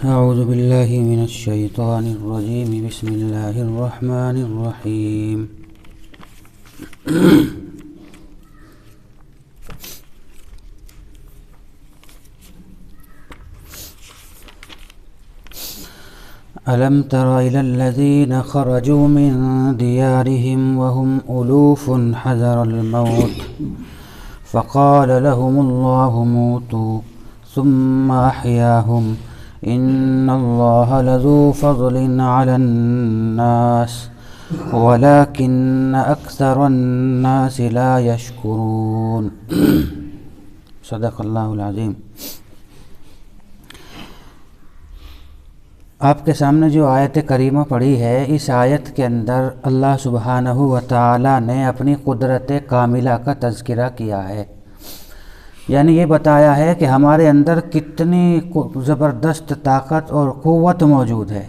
اعوذ باللہ من الشیطان الرجیم بسم اللہ الرحمن الرحیم ألم تر إلى الذين خرجوا من ديارهم وهم ألوف حذر الموت فقال لهم الله موتوا ثم أحياهم إن الله لذو فضل على الناس ولكن أكثر الناس لا يشكرون صدق اللہ العظیم۔ آپ کے سامنے جو آیت کریمہ پڑھی ہے، اس آیت کے اندر اللہ سبحانہ و تعالی نے اپنی قدرت کاملہ کا تذکرہ کیا ہے، یعنی یہ بتایا ہے کہ ہمارے اندر کتنی زبردست طاقت اور قوت موجود ہے۔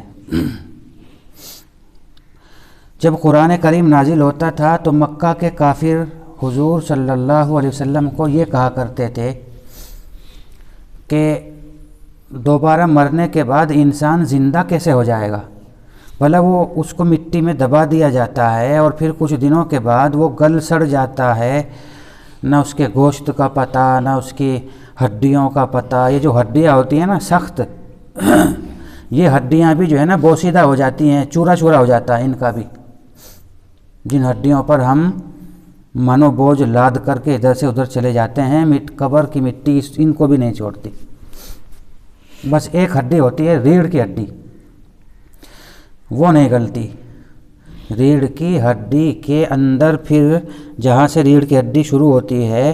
جب قرآن کریم نازل ہوتا تھا تو مکہ کے کافر حضور صلی اللہ علیہ وسلم کو یہ کہا کرتے تھے کہ دوبارہ مرنے کے بعد انسان زندہ کیسے ہو جائے گا؟ بھلا وہ اس کو مٹی میں دبا دیا جاتا ہے اور پھر کچھ دنوں کے بعد وہ گل سڑ جاتا ہے، نہ اس کے گوشت کا پتہ، نہ اس کی ہڈیوں کا پتہ۔ یہ جو ہڈیاں ہوتی ہیں نا سخت، یہ ہڈیاں بھی جو ہے نا بوسیدہ ہو جاتی ہیں، چورا چورا ہو جاتا ہے ان کا بھی۔ جن ہڈیوں پر ہم منو بوجھ لاد کر کے ادھر سے ادھر چلے جاتے ہیں، قبر کی مٹی ان کو بھی نہیں چھوڑتی۔ بس ایک ہڈی ہوتی ہے ریڑھ کی ہڈی، وہ نہیں گلتی۔ ریڑھ کی ہڈی کے اندر پھر جہاں سے ریڑھ کی ہڈی شروع ہوتی ہے،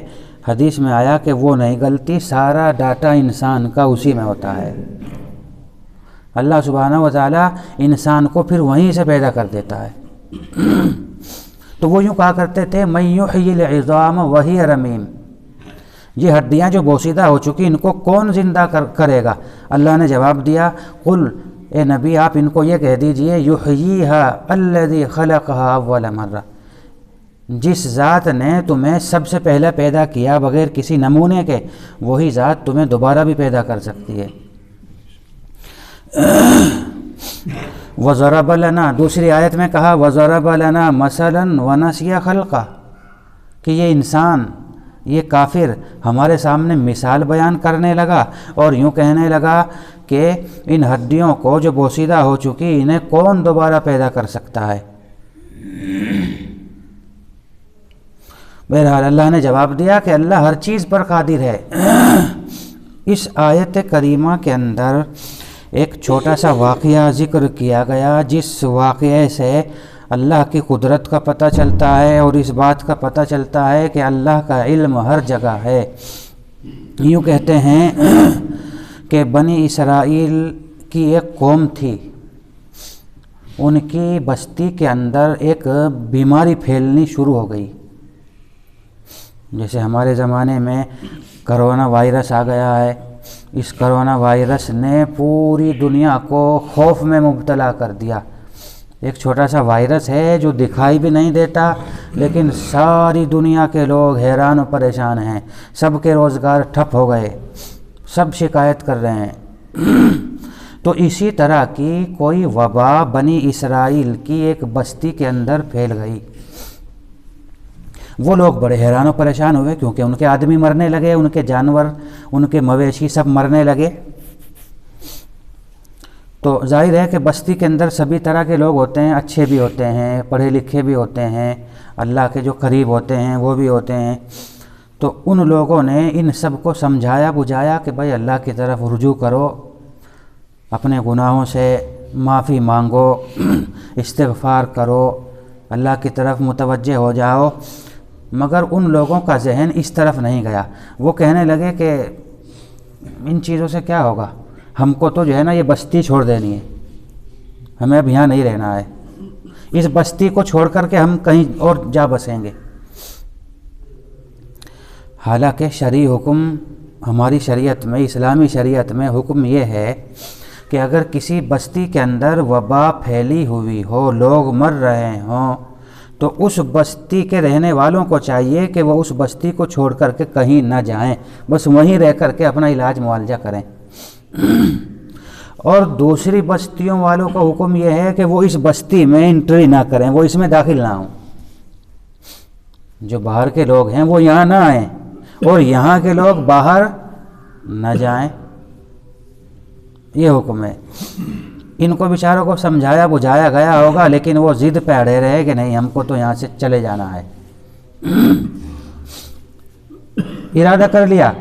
حدیث میں آیا کہ وہ نہیں گلتی، سارا ڈاٹا انسان کا اسی میں ہوتا ہے۔ اللہ سبحانہ و تعالی انسان کو پھر وہیں سے پیدا کر دیتا ہے۔ تو وہ یوں کہا کرتے تھے من یحیی العظام وہی رمیم، یہ ہڈیاں جو بوسیدہ ہو چکی ان کو کون زندہ کرے گا؟ اللہ نے جواب دیا قل، اے نبی آپ ان کو یہ کہہ دیجئے یحییہا الذی خلقہا اول مرہ، جس ذات نے تمہیں سب سے پہلا پیدا کیا بغیر کسی نمونے کے، وہی ذات تمہیں دوبارہ بھی پیدا کر سکتی ہے۔ وَضَرَبَ لَنَا، دوسری آیت میں کہا وَضَرَبَ لَنَا مَثَلًا وَنَسِيَ خَلْقَهُ، کہ یہ انسان، یہ کافر ہمارے سامنے مثال بیان کرنے لگا اور یوں کہنے لگا کہ ان ہڈیوں کو جو بوسیدہ ہو چکی انہیں کون دوبارہ پیدا کر سکتا ہے؟ بہرحال اللہ نے جواب دیا کہ اللہ ہر چیز پر قادر ہے۔ اس آیت کریمہ کے اندر ایک چھوٹا سا واقعہ ذکر کیا گیا، جس واقعے سے اللہ کی قدرت کا پتہ چلتا ہے اور اس بات کا پتہ چلتا ہے کہ اللہ کا علم ہر جگہ ہے۔ یوں کہتے ہیں کہ بنی اسرائیل کی ایک قوم تھی، ان کی بستی کے اندر ایک بیماری پھیلنی شروع ہو گئی۔ جیسے ہمارے زمانے میں کرونا وائرس آ گیا ہے، اس کرونا وائرس نے پوری دنیا کو خوف میں مبتلا کر دیا۔ ایک چھوٹا سا وائرس ہے جو دکھائی بھی نہیں دیتا، لیکن ساری دنیا کے لوگ حیران و پریشان ہیں، سب کے روزگار ٹھپ ہو گئے، سب شکایت کر رہے ہیں۔ تو اسی طرح کی کوئی وبا بنی اسرائیل کی ایک بستی کے اندر پھیل گئی۔ وہ لوگ بڑے حیران و پریشان ہوئے کیونکہ ان کے آدمی مرنے لگے، ان کے جانور، ان کے مویشی سب مرنے لگے۔ تو ظاہر ہے کہ بستی کے اندر سبھی طرح کے لوگ ہوتے ہیں، اچھے بھی ہوتے ہیں، پڑھے لکھے بھی ہوتے ہیں، اللہ کے جو قریب ہوتے ہیں وہ بھی ہوتے ہیں۔ تو ان لوگوں نے ان سب کو سمجھایا بجھایا کہ بھائی اللہ کی طرف رجوع کرو، اپنے گناہوں سے معافی مانگو، استغفار کرو، اللہ کی طرف متوجہ ہو جاؤ۔ مگر ان لوگوں کا ذہن اس طرف نہیں گیا، وہ کہنے لگے کہ ان چیزوں سے کیا ہوگا، ہم کو تو جو ہے نا یہ بستی چھوڑ دینی ہے، ہمیں اب یہاں نہیں رہنا ہے، اس بستی کو چھوڑ کر کے ہم کہیں اور جا بسیں گے۔ حالانکہ شرعی حکم ہماری شریعت میں، اسلامی شریعت میں حکم یہ ہے کہ اگر کسی بستی کے اندر وبا پھیلی ہوئی ہو، لوگ مر رہے ہوں، تو اس بستی کے رہنے والوں کو چاہیے کہ وہ اس بستی کو چھوڑ کر کے کہیں نہ جائیں، بس وہیں رہ کر کے اپنا علاج معالجہ کریں۔ اور دوسری بستیوں والوں کا حکم یہ ہے کہ وہ اس بستی میں انٹری نہ کریں، وہ اس میں داخل نہ ہوں۔ جو باہر کے لوگ ہیں وہ یہاں نہ آئیں، اور یہاں کے لوگ باہر نہ جائیں، یہ حکم ہے۔ ان کو بیچاروں کو سمجھایا بجھایا گیا ہوگا، لیکن وہ ضد پہ اڑے رہے کہ نہیں، ہم کو تو یہاں سے چلے جانا ہے۔ ارادہ کر لیا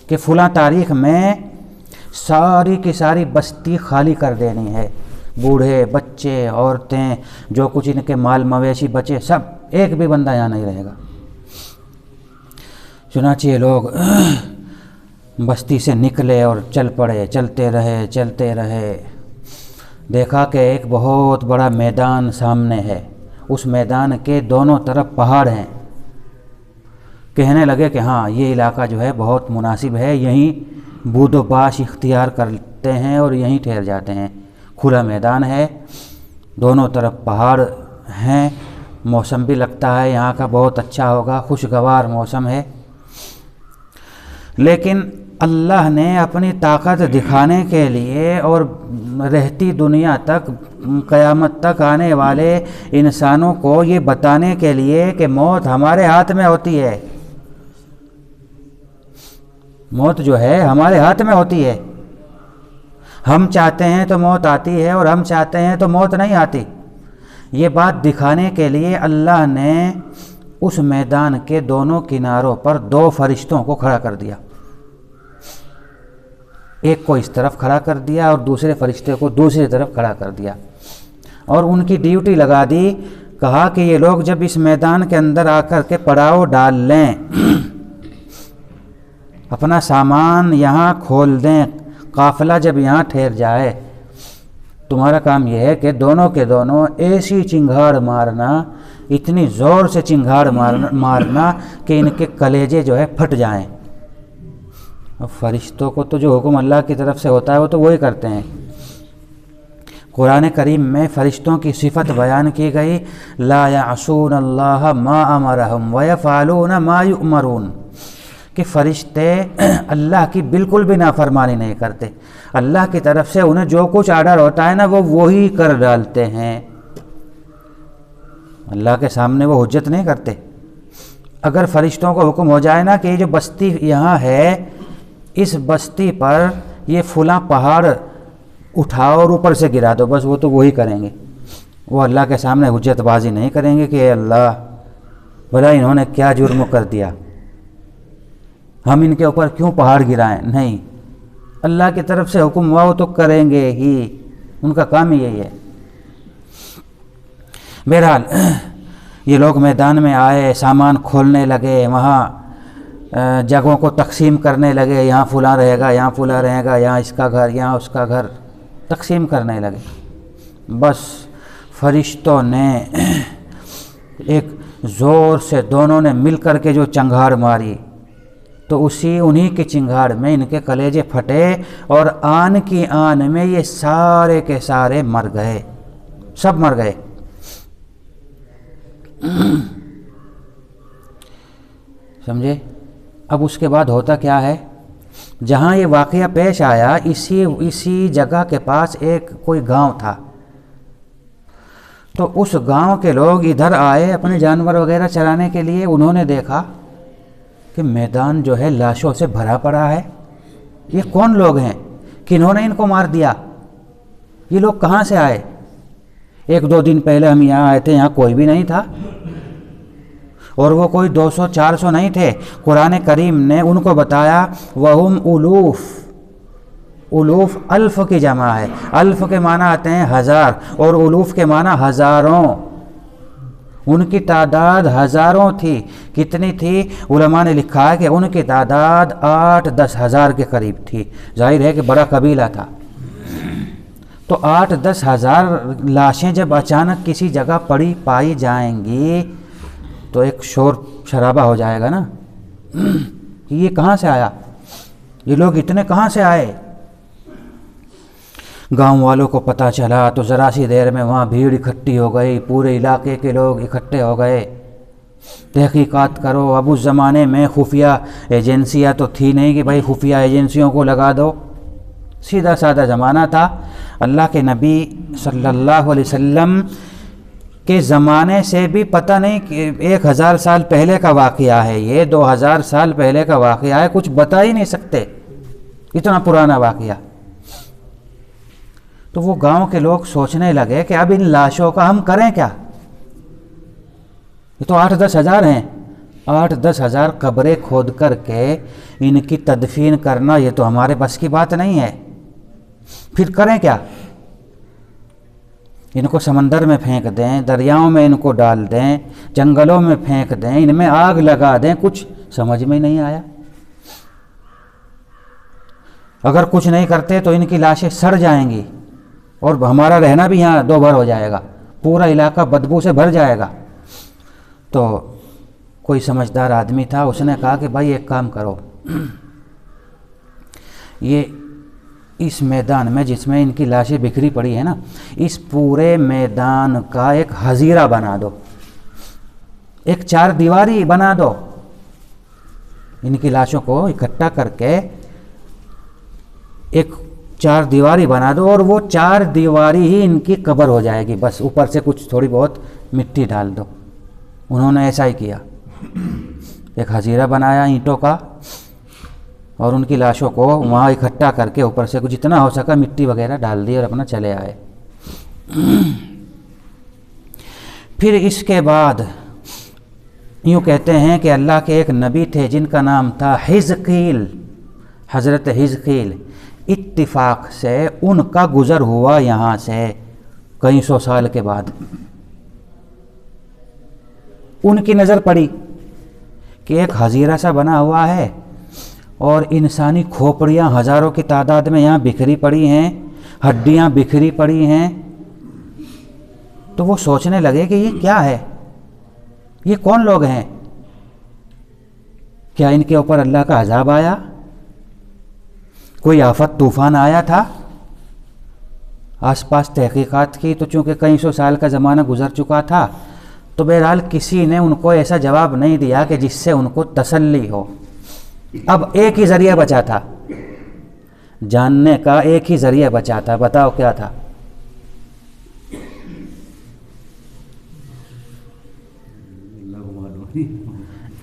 کہ فلاں تاریخ میں ساری کی ساری بستی خالی کر دینی ہے، بوڑھے بچے عورتیں جو کچھ ان کے مال مویشی بچے سب، ایک بھی بندہ یہاں نہیں رہے گا۔ چنانچہ یہ لوگ بستی سے نکلے اور چل پڑے، چلتے رہے۔ دیکھا کہ ایک بہت بڑا میدان سامنے ہے، اس میدان کے دونوں طرف پہاڑ ہیں۔ کہنے لگے کہ ہاں یہ علاقہ جو ہے بہت مناسب ہے، یہیں بود و باش اختیار کرتے ہیں اور یہیں ٹھہر جاتے ہیں۔ کھلا میدان ہے، دونوں طرف پہاڑ ہیں، موسم بھی لگتا ہے یہاں کا بہت اچھا ہوگا، خوشگوار موسم ہے۔ لیکن اللہ نے اپنی طاقت دکھانے کے لیے اور رہتی دنیا تک، قیامت تک آنے والے انسانوں کو یہ بتانے کے لیے کہ موت ہمارے ہاتھ میں ہوتی ہے، موت جو ہے ہمارے ہاتھ میں ہوتی ہے۔ ہم چاہتے ہیں تو موت آتی ہے، اور ہم چاہتے ہیں تو موت نہیں آتی۔ یہ بات دکھانے کے لیے اللہ نے اس میدان کے دونوں کناروں پر دو فرشتوں کو کھڑا کر دیا، ایک کو اس طرف کھڑا کر دیا اور دوسرے فرشتے کو دوسری طرف کھڑا کر دیا، اور ان کی ڈیوٹی لگا دی۔ کہا کہ یہ لوگ جب اس میدان کے اندر آ کر کے پڑاؤ ڈال لیں، اپنا سامان یہاں کھول دیں، قافلہ جب یہاں ٹھہر جائے، تمہارا کام یہ ہے کہ دونوں کے دونوں ایسی چنگھاڑ مارنا، اتنی زور سے چنگھاڑ مارنا کہ ان کے کلیجے جو ہے پھٹ جائیں۔ اب فرشتوں کو تو جو حکم اللہ کی طرف سے ہوتا ہے وہ تو وہی کرتے ہیں۔ قرآن کریم میں فرشتوں کی صفت بیان کی گئی، لا یعصون اللہ ما امرہم ویفعلون ما یؤمرون، کہ فرشتے اللہ کی بالکل بھی نافرمانی نہیں کرتے، اللہ کی طرف سے انہیں جو کچھ آرڈر ہوتا ہے نا وہ وہی کر ڈالتے ہیں، اللہ کے سامنے وہ حجت نہیں کرتے۔ اگر فرشتوں کو حکم ہو جائے نا کہ یہ جو بستی یہاں ہے، اس بستی پر یہ فلاں پہاڑ اٹھاؤ اور اوپر سے گرا دو، بس وہ تو وہی کریں گے، وہ اللہ کے سامنے حجت بازی نہیں کریں گے کہ اے اللہ بھلا انہوں نے کیا جرم کر دیا، ہم ان کے اوپر کیوں پہاڑ گرائیں۔ نہیں، اللہ کی طرف سے حکم ہوا وہ تو کریں گے ہی، ان کا کام ہی یہی ہے۔ بہرحال یہ لوگ میدان میں آئے، سامان کھولنے لگے، وہاں جگہوں کو تقسیم کرنے لگے، یہاں فلاں رہے گا، یہاں فلاں رہے گا، یہاں اس کا گھر، یہاں اس کا گھر، تقسیم کرنے لگے۔ بس فرشتوں نے ایک زور سے دونوں نے مل کر کے جو چنگھاڑ ماری، تو انہی کی چنگھاڑ میں ان کے کلیجے پھٹے، اور آن کی آن میں یہ سارے کے سارے مر گئے، سب مر گئے۔ سمجھے؟ اب اس کے بعد ہوتا کیا ہے، جہاں یہ واقعہ پیش آیا اسی جگہ کے پاس ایک کوئی گاؤں تھا، تو اس گاؤں کے لوگ ادھر آئے اپنے جانور وغیرہ چرانے کے لیے۔ انہوں نے دیکھا کہ میدان جو ہے لاشوں سے بھرا پڑا ہے، یہ کون لوگ ہیں، کنہوں نے ان کو مار دیا، یہ لوگ کہاں سے آئے؟ 1-2 دن پہلے ہم یہاں آئے تھے، یہاں کوئی بھی نہیں تھا، اور وہ کوئی 200-400 نہیں تھے۔ قرآن کریم نے ان کو بتایا وَهُمْ الوف الف کی جمع ہے، الف کے معنی آتے ہیں ہزار، اور الوف کے معنی ہزاروں، ان کی تعداد ہزاروں تھی۔ کتنی تھی؟ علماء نے لکھا ہے کہ ان کی تعداد 8-10 ہزار کے قریب تھی، ظاہر ہے کہ بڑا قبیلہ تھا۔ تو 8-10 ہزار لاشیں جب اچانک کسی جگہ پائی جائیں گی تو ایک شور شرابہ ہو جائے گا نا کہ یہ کہاں سے آیا۔ یہ لوگ اتنے کہاں سے آئے؟ گاؤں والوں کو پتہ چلا تو ذرا سی دیر میں وہاں بھیڑ اکٹھی ہو گئی، پورے علاقے کے لوگ اکٹھے ہو گئے۔ تحقیقات کرو، اب اس زمانے میں خفیہ ایجنسیاں تو تھی نہیں کہ بھائی خفیہ ایجنسیوں کو لگا دو، سیدھا سادہ زمانہ تھا۔ اللہ کے نبی صلی اللہ علیہ وسلم کے زمانے سے بھی پتہ نہیں کہ 1000 سال پہلے کا واقعہ ہے، یہ 2000 سال پہلے کا واقعہ ہے، کچھ بتا ہی نہیں سکتے، اتنا پرانا واقعہ۔ تو وہ گاؤں کے لوگ سوچنے لگے کہ اب ان لاشوں کا ہم کریں کیا؟ یہ تو 8-10 ہزار ہیں، 8-10 ہزار قبریں کھود کر کے ان کی تدفین کرنا یہ تو ہمارے بس کی بات نہیں ہے، پھر کریں کیا؟ ان کو سمندر میں پھینک دیں، دریاؤں میں ان کو ڈال دیں، جنگلوں میں پھینک دیں، ان میں آگ لگا دیں، کچھ سمجھ میں نہیں آیا۔ اگر کچھ نہیں کرتے تو ان کی لاشیں سڑ جائیں گی اور ہمارا رہنا بھی یہاں دوبھر ہو جائے گا، پورا علاقہ بدبو سے بھر جائے گا۔ تو کوئی سمجھدار آدمی تھا، اس نے کہا کہ بھائی ایک کام کرو، یہ اس میدان میں جس میں ان کی لاشیں بکھری پڑی ہیں نا، اس پورے میدان کا ایک حظیرہ بنا دو، ایک 4 دیواری بنا دو، ان کی لاشوں کو اکٹھا کر کے ایک 4 دیواری بنا دو، اور وہ 4 دیواری ہی ان کی قبر ہو جائے گی، بس اوپر سے کچھ تھوڑی بہت مٹی ڈال دو۔ انہوں نے ایسا ہی کیا، ایک حظیرہ بنایا اینٹوں کا، اور ان کی لاشوں کو وہاں اکٹھا کر کے اوپر سے کچھ جتنا ہو سکا مٹی وغیرہ ڈال دی اور اپنا چلے آئے۔ پھر اس کے بعد یوں کہتے ہیں کہ اللہ کے ایک نبی تھے جن کا نام تھا حزقیل، حضرت حزقیل، اتفاق سے ان کا گزر ہوا یہاں سے کئی 100 سال کے بعد۔ ان کی نظر پڑی کہ ایک حظیرہ سا بنا ہوا ہے اور انسانی کھوپڑیاں ہزاروں کی تعداد میں یہاں بکھری پڑی ہیں، ہڈیاں بکھری پڑی ہیں۔ تو وہ سوچنے لگے کہ یہ کیا ہے، یہ کون لوگ ہیں؟ کیا ان کے اوپر اللہ کا عذاب آیا؟ کوئی آفت طوفان آیا تھا؟ آس پاس تحقیقات کی تو چونکہ کئی 100 سال کا زمانہ گزر چکا تھا، تو بہرحال کسی نے ان کو ایسا جواب نہیں دیا کہ جس سے ان کو تسلی ہو۔ اب ایک ہی ذریعہ بچا تھا، جاننے کا ایک ہی ذریعہ بچا تھا، بتاؤ کیا تھا؟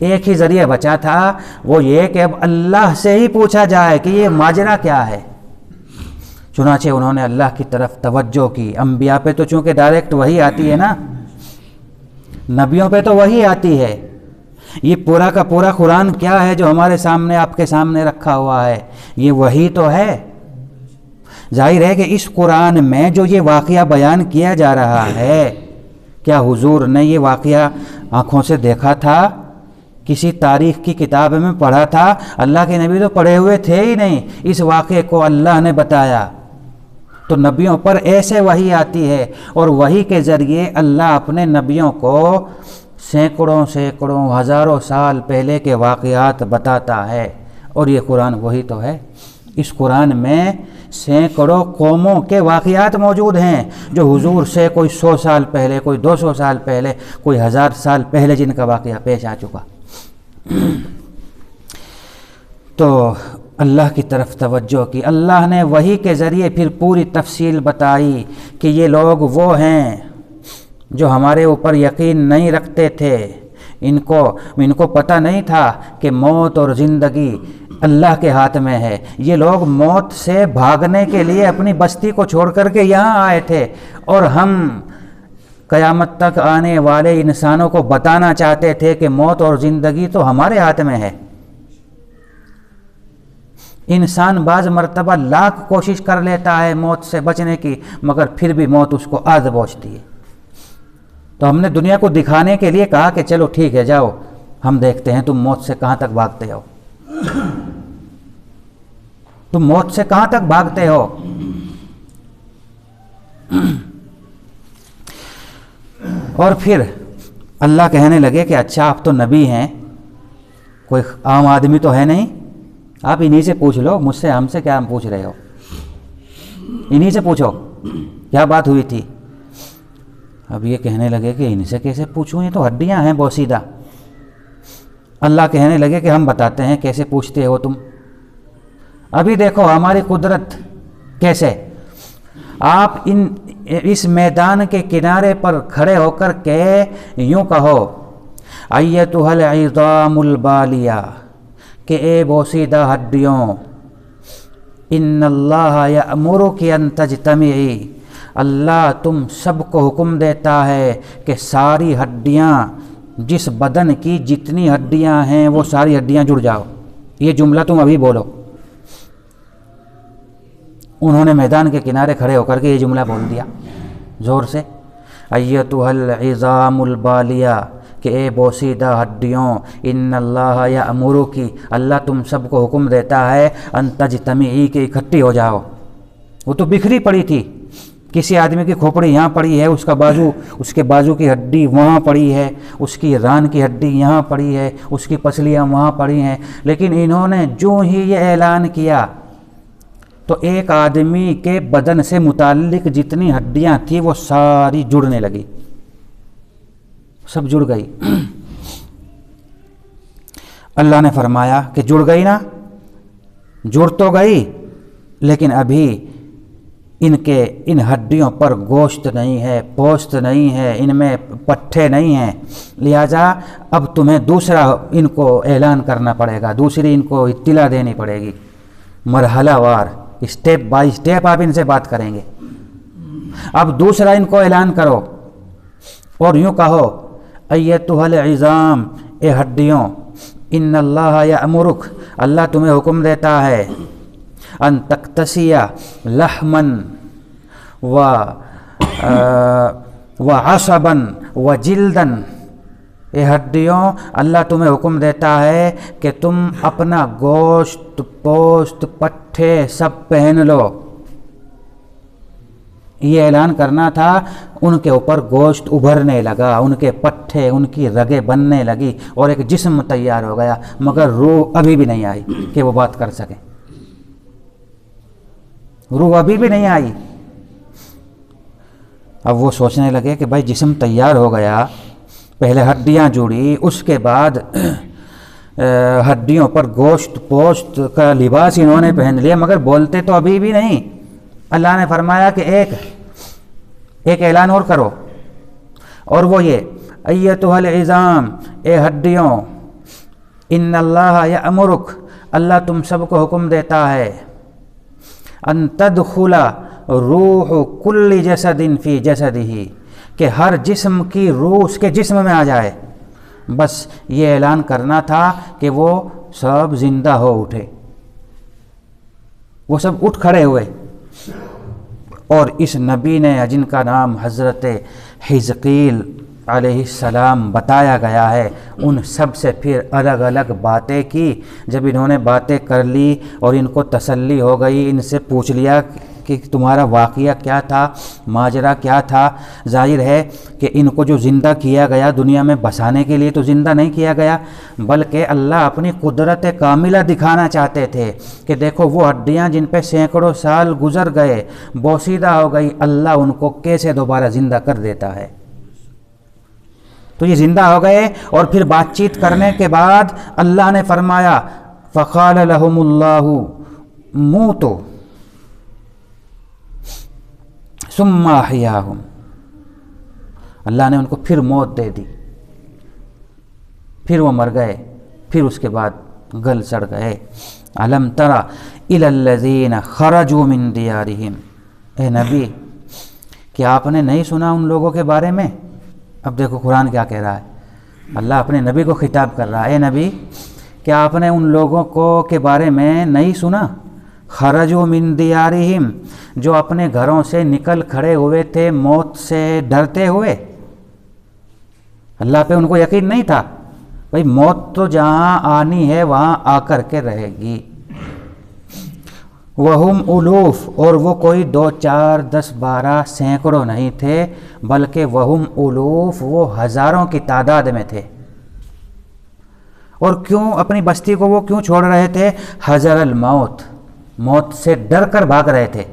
ایک ہی ذریعہ بچا تھا، وہ یہ کہ اب اللہ سے ہی پوچھا جائے کہ یہ ماجرا کیا ہے۔ چنانچہ انہوں نے اللہ کی طرف توجہ کی۔ انبیاء پہ تو چونکہ ڈائریکٹ وہی آتی ہے نا، نبیوں پہ تو وہی آتی ہے۔ یہ پورا کا پورا قرآن کیا ہے جو ہمارے سامنے آپ کے سامنے رکھا ہوا ہے، یہ وہی تو ہے۔ ظاہر ہے کہ اس قرآن میں جو یہ واقعہ بیان کیا جا رہا ہے، کیا حضور نے یہ واقعہ آنکھوں سے دیکھا تھا، کسی تاریخ کی کتاب میں پڑھا تھا؟ اللہ کے نبی تو پڑھے ہوئے تھے ہی نہیں، اس واقعے کو اللہ نے بتایا۔ تو نبیوں پر ایسے وحی آتی ہے، اور وحی کے ذریعے اللہ اپنے نبیوں کو سینکڑوں ہزاروں سال پہلے کے واقعات بتاتا ہے، اور یہ قرآن وہی تو ہے۔ اس قرآن میں سینکڑوں قوموں کے واقعات موجود ہیں جو حضور سے کوئی 100 سال پہلے، کوئی 200 سال پہلے، کوئی 1000 سال پہلے جن کا واقعہ پیش آ چکا۔ تو اللہ کی طرف توجہ کی، اللہ نے وحی کے ذریعے پھر پوری تفصیل بتائی کہ یہ لوگ وہ ہیں جو ہمارے اوپر یقین نہیں رکھتے تھے، ان کو پتہ نہیں تھا کہ موت اور زندگی اللہ کے ہاتھ میں ہے۔ یہ لوگ موت سے بھاگنے کے لیے اپنی بستی کو چھوڑ کر کے یہاں آئے تھے، اور ہم قیامت تک آنے والے انسانوں کو بتانا چاہتے تھے کہ موت اور زندگی تو ہمارے ہاتھ میں ہے۔ انسان بعض مرتبہ لاکھ کوشش کر لیتا ہے موت سے بچنے کی، مگر پھر بھی موت اس کو آ دبوچتی ہے۔ تو ہم نے دنیا کو دکھانے کے لیے کہا کہ چلو ٹھیک ہے، جاؤ ہم دیکھتے ہیں تم موت سے کہاں تک بھاگتے ہو، تم موت سے کہاں تک بھاگتے ہو۔ اور پھر اللہ کہنے لگے کہ اچھا آپ تو نبی ہیں، کوئی عام آدمی تو ہے نہیں، آپ انہی سے پوچھ لو، مجھ سے ہم سے کیا ہم پوچھ رہے ہو، انہی سے پوچھو کیا بات ہوئی تھی۔ اب یہ کہنے لگے کہ ان سے کیسے پوچھوں، یہ تو ہڈیاں ہیں بوسیدہ۔ اللہ کہنے لگے کہ ہم بتاتے ہیں کیسے پوچھتے ہو تم۔ ابھی دیکھو ہماری قدرت کیسے، آپ اس میدان کے کنارے پر کھڑے ہو کر کے یوں کہو ایتھا العظام البالیہ، کہ اے بوسیدہ ہڈیوں، ان اللہ یأمرک ان تجتمعی، اللہ تم سب کو حکم دیتا ہے کہ ساری ہڈیاں، جس بدن کی جتنی ہڈیاں ہیں وہ ساری ہڈیاں جڑ جاؤ۔ یہ جملہ تم ابھی بولو۔ انہوں نے میدان کے کنارے کھڑے ہو کر کے یہ جملہ بول دیا زور سے، ایتھا العظام البالیہ، کہ اے بوسیدہ ہڈیوں، ان اللہ یأمرک، اللہ تم سب کو حکم دیتا ہے ان تجتمعی، کہ اکٹھی ہو جاؤ۔ وہ تو بکھری پڑی تھی، کسی آدمی کی کھوپڑی یہاں پڑی ہے، اس کا بازو، اس کے بازو کی ہڈی وہاں پڑی ہے، اس کی ران کی ہڈی یہاں پڑی ہے، اس کی پسلیاں وہاں پڑی ہیں، لیکن انہوں نے جو ہی یہ اعلان کیا تو ایک آدمی کے بدن سے متعلق جتنی ہڈیاں تھیں وہ ساری جڑنے لگی، سب جڑ گئی۔ اللہ نے فرمایا کہ جڑ گئی نا، جڑ تو گئی، لیکن ابھی ان ہڈیوں پر گوشت نہیں ہے، پوست نہیں ہے، ان میں پٹھے نہیں ہیں، لہذا اب تمہیں دوسرا ان کو اعلان کرنا پڑے گا، دوسری ان کو اطلاع دینی پڑے گی، مرحلہ وار، اسٹیپ بائی اسٹیپ آپ ان سے بات کریں گے۔ اب دوسرا ان کو اعلان کرو اور یوں کہو ایتھا العظام، اے ہڈیوں، ان اللہ یأمرک، اللہ تمہیں حکم دیتا ہے ان تکتسی لحما وعصبا وجلدا، اے ہڈیوں، اللہ تمہیں حکم دیتا ہے کہ تم اپنا گوشت، پوست، پٹھے سب پہن لو۔ یہ اعلان کرنا تھا، ان کے اوپر گوشت ابھرنے لگا، ان کے پٹھے، ان کی رگیں بننے لگی اور ایک جسم تیار ہو گیا، مگر روح ابھی بھی نہیں آئی کہ وہ بات کر سکے، روح ابھی بھی نہیں آئی۔ اب وہ سوچنے لگے کہ بھائی جسم تیار ہو گیا، پہلے ہڈیاں جڑی، اس کے بعد ہڈیوں پر گوشت پوست کا لباس انہوں نے پہن لیا، مگر بولتے تو ابھی بھی نہیں۔ اللہ نے فرمایا کہ ایک اعلان اور کرو، اور وہ یہ ایتھا العظام، اے ہڈیوں، ان اللہ یأمرک، اللہ تم سب کو حکم دیتا ہے ان تدخل روح کل جسد فی جسدہ، کہ ہر جسم کی روح اس کے جسم میں آ جائے۔ بس یہ اعلان کرنا تھا کہ وہ سب زندہ ہو اٹھے، وہ سب اٹھ کھڑے ہوئے، اور اس نبی نے جن کا نام حضرت حزقیل علیہ السلام بتایا گیا ہے، ان سب سے پھر الگ الگ باتیں کی۔ جب انہوں نے باتیں کر لی اور ان کو تسلی ہو گئی، ان سے پوچھ لیا کہ تمہارا واقعہ کیا تھا، ماجرا کیا تھا، ظاہر ہے کہ ان کو جو زندہ کیا گیا دنیا میں بسانے کے لیے تو زندہ نہیں کیا گیا، بلکہ اللہ اپنی قدرت کاملہ دکھانا چاہتے تھے کہ دیکھو وہ ہڈیاں جن پہ سینکڑوں سال گزر گئے، بوسیدہ ہو گئی، اللہ ان کو کیسے دوبارہ زندہ کر دیتا ہے۔ تو یہ زندہ ہو گئے، اور پھر بات چیت کرنے کے بعد اللہ نے فرمایا فقال لهم اللہ موتوا ثم احیاہم، اللہ نے ان کو پھر موت دے دی، پھر وہ مر گئے، پھر اس کے بعد گل سڑ گئے۔ الم تر الی الذین خرجوا من دیارہم، اے نبی کیا آپ نے نہیں سنا ان لوگوں کے بارے میں؟ اب دیکھو قرآن کیا کہہ رہا ہے، اللہ اپنے نبی کو خطاب کر رہا ہے، اے نبی کیا آپ نے ان لوگوں کو کے بارے میں نہیں سنا؟ خرجوا من دیارہم، جو اپنے گھروں سے نکل کھڑے ہوئے تھے موت سے ڈرتے ہوئے، اللہ پہ ان کو یقین نہیں تھا، بھئی موت تو جہاں آنی ہے وہاں آ کر کے رہے گی۔ وہم الوف، اور وہ کوئی 2 4 10 12 سینکڑوں نہیں تھے، بلکہ وہم الوف، وہ ہزاروں کی تعداد میں تھے، اور کیوں اپنی بستی کو وہ کیوں چھوڑ رہے تھے؟ حذر الموت، موت سے ڈر کر بھاگ رہے تھے۔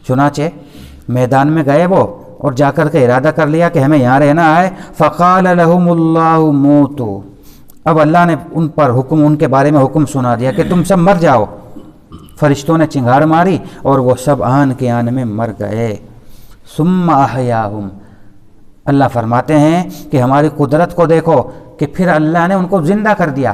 چنانچہ میدان میں گئے وہ، اور جا کر کے ارادہ کر لیا کہ ہمیں یہاں رہنا ہے۔ فقال لهم اللہ موتوا، اب اللہ نے ان پر حکم، ان کے بارے میں حکم سنا دیا کہ تم سب مر جاؤ۔ فرشتوں نے چنگھاڑ ماری اور وہ سب آن کے آن میں مر گئے۔ ثم احیاہم، اللہ فرماتے ہیں کہ ہماری قدرت کو دیکھو کہ پھر اللہ نے ان کو زندہ کر دیا۔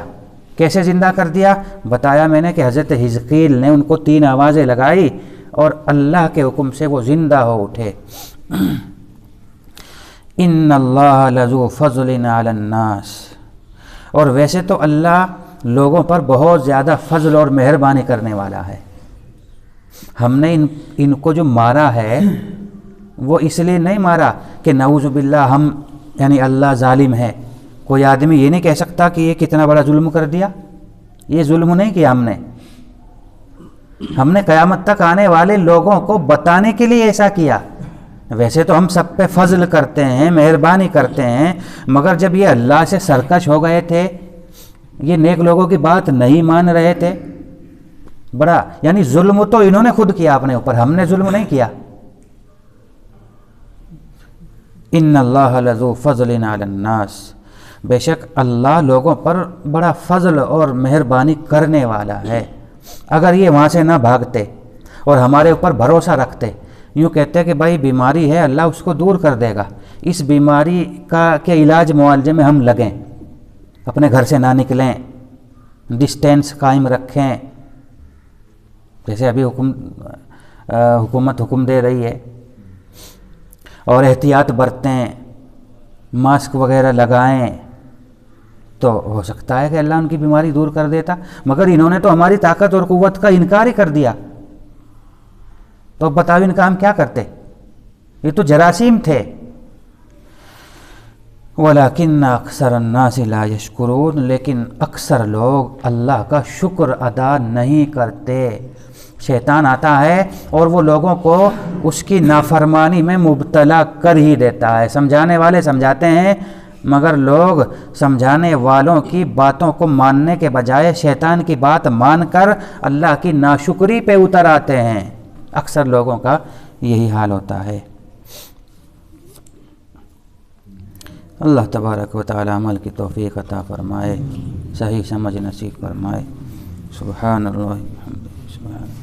کیسے زندہ کر دیا؟ بتایا میں نے کہ حضرت حزقیل نے ان کو 3 آوازیں لگائی اور اللہ کے حکم سے وہ زندہ ہو اٹھے۔ ان اللہ لذو فضل علی الناس، اور ویسے تو اللہ لوگوں پر بہت زیادہ فضل اور مہربانی کرنے والا ہے۔ ہم نے ان کو جو مارا ہے وہ اس لیے نہیں مارا کہ نعوذ باللہ ہم یعنی اللہ ظالم ہے۔ کوئی آدمی یہ نہیں کہہ سکتا کہ یہ کتنا بڑا ظلم کر دیا، یہ ظلم نہیں کیا ہم نے قیامت تک آنے والے لوگوں کو بتانے کے لیے ایسا کیا۔ ویسے تو ہم سب پہ فضل کرتے ہیں، مہربانی کرتے ہیں، مگر جب یہ اللہ سے سرکش ہو گئے تھے، یہ نیک لوگوں کی بات نہیں مان رہے تھے، بڑا یعنی ظلم تو انہوں نے خود کیا اپنے اوپر، ہم نے ظلم نہیں کیا۔ ان اللہ لذو فضل علی الناس، بے شک اللہ لوگوں پر بڑا فضل اور مہربانی کرنے والا ہے۔ اگر یہ وہاں سے نہ بھاگتے اور ہمارے اوپر بھروسہ رکھتے، یوں کہتے کہ بھائی بیماری ہے اللہ اس کو دور کر دے گا، اس بیماری کے علاج معالجے میں ہم لگیں، اپنے گھر سے نہ نکلیں، ڈسٹینس قائم رکھیں، جیسے ابھی حکومت حکم دے رہی ہے، اور احتیاط برتیں، ماسک وغیرہ لگائیں، تو ہو سکتا ہے کہ اللہ ان کی بیماری دور کر دیتا۔ مگر انہوں نے تو ہماری طاقت اور قوت کا انکار ہی کر دیا، تو بتاؤ ان کا ہم کیا کرتے؟ یہ تو جراثیم تھے۔ وَلَكِنَّ أَكْثَرَ النَّاسِ لَا يَشْكُرُونَ، لیکن اکثر لوگ اللہ کا شکر ادا نہیں کرتے۔ شیطان آتا ہے اور وہ لوگوں کو اس کی نافرمانی میں مبتلا کر ہی دیتا ہے۔ سمجھانے والے سمجھاتے ہیں، مگر لوگ سمجھانے والوں کی باتوں کو ماننے کے بجائے شیطان کی بات مان کر اللہ کی ناشکری پہ اتر آتے ہیں۔ اکثر لوگوں کا یہی حال ہوتا ہے۔ اللہ تبارک و تعالی عمل کی توفیق عطا فرمائے، صحیح سمجھ نصیب فرمائے۔ سبحان اللہ وبحمدہ، سبحان اللہ،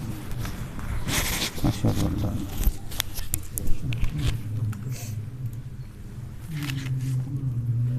اشہد ان لا الہ الا اللہ۔